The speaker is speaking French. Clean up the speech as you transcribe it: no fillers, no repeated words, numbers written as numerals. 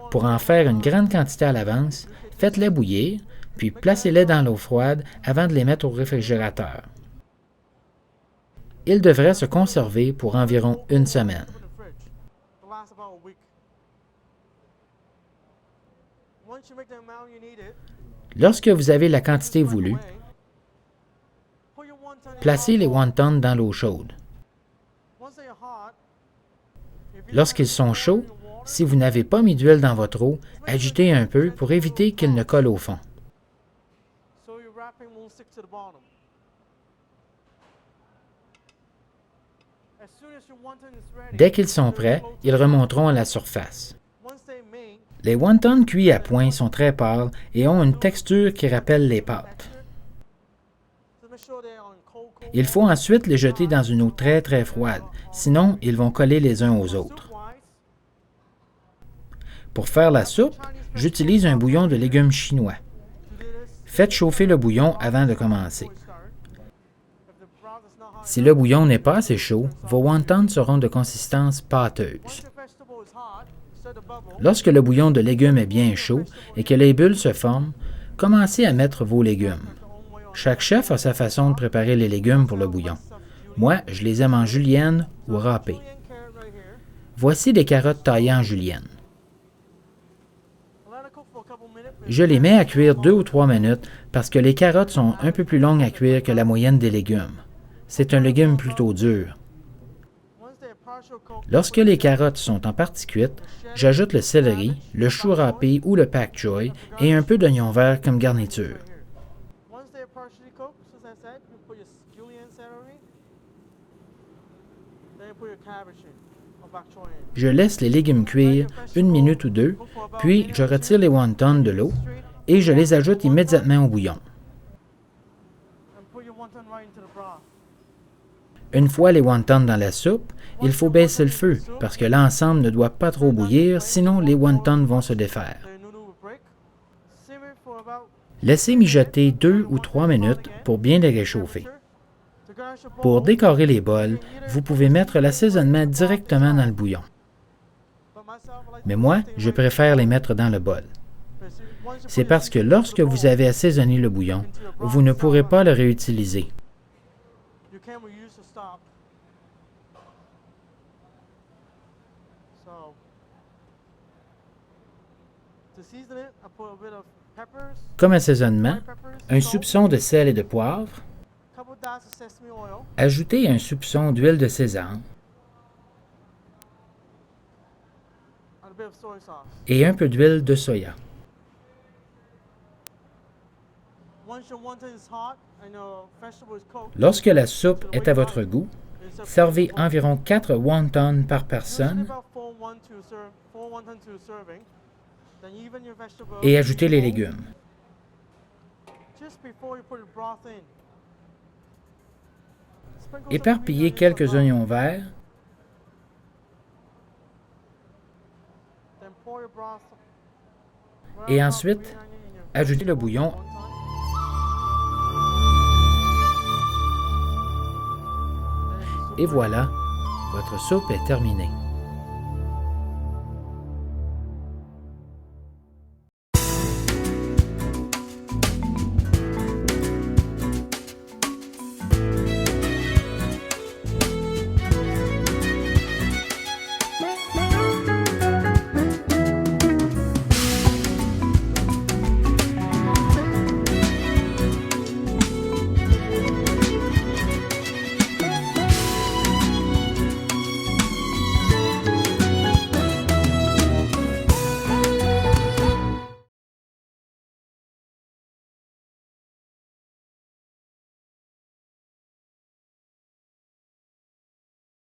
Pour en faire une grande quantité à l'avance, faites-les bouillir, puis placez-les dans l'eau froide avant de les mettre au réfrigérateur. Ils devraient se conserver pour environ une semaine. Lorsque vous avez la quantité voulue, placez les wontons dans l'eau chaude. Lorsqu'ils sont chauds, si vous n'avez pas mis d'huile dans votre eau, agitez un peu pour éviter qu'ils ne collent au fond. Dès qu'ils sont prêts, ils remonteront à la surface. Les wontons cuits à point sont très pâles et ont une texture qui rappelle les pâtes. Il faut ensuite les jeter dans une eau très très froide, sinon ils vont coller les uns aux autres. Pour faire la soupe, j'utilise un bouillon de légumes chinois. Faites chauffer le bouillon avant de commencer. Si le bouillon n'est pas assez chaud, vos wontons seront de consistance pâteuse. Lorsque le bouillon de légumes est bien chaud et que les bulles se forment, commencez à mettre vos légumes. Chaque chef a sa façon de préparer les légumes pour le bouillon. Moi, je les aime en julienne ou râpées. Voici des carottes taillées en julienne. Je les mets à cuire 2 ou 3 minutes parce que les carottes sont un peu plus longues à cuire que la moyenne des légumes. C'est un légume plutôt dur. Lorsque les carottes sont en partie cuites, j'ajoute le céleri, le chou râpé ou le pak choy et un peu d'oignon vert comme garniture. Je laisse les légumes cuire 1 minute ou 2, puis je retire les wontons de l'eau et je les ajoute immédiatement au bouillon. Une fois les wontons dans la soupe, il faut baisser le feu parce que l'ensemble ne doit pas trop bouillir, sinon les wontons vont se défaire. Laissez mijoter 2 ou 3 minutes pour bien les réchauffer. Pour décorer les bols, vous pouvez mettre l'assaisonnement directement dans le bouillon. Mais moi, je préfère les mettre dans le bol. C'est parce que lorsque vous avez assaisonné le bouillon, vous ne pourrez pas le réutiliser. Comme assaisonnement, un soupçon de sel et de poivre, ajoutez un soupçon d'huile de sésame et un peu d'huile de soya. Lorsque la soupe est à votre goût, servez environ 4 wontons par personne et ajoutez les légumes. Éparpillez quelques oignons verts et ensuite ajoutez le bouillon. Et voilà, votre soupe est terminée.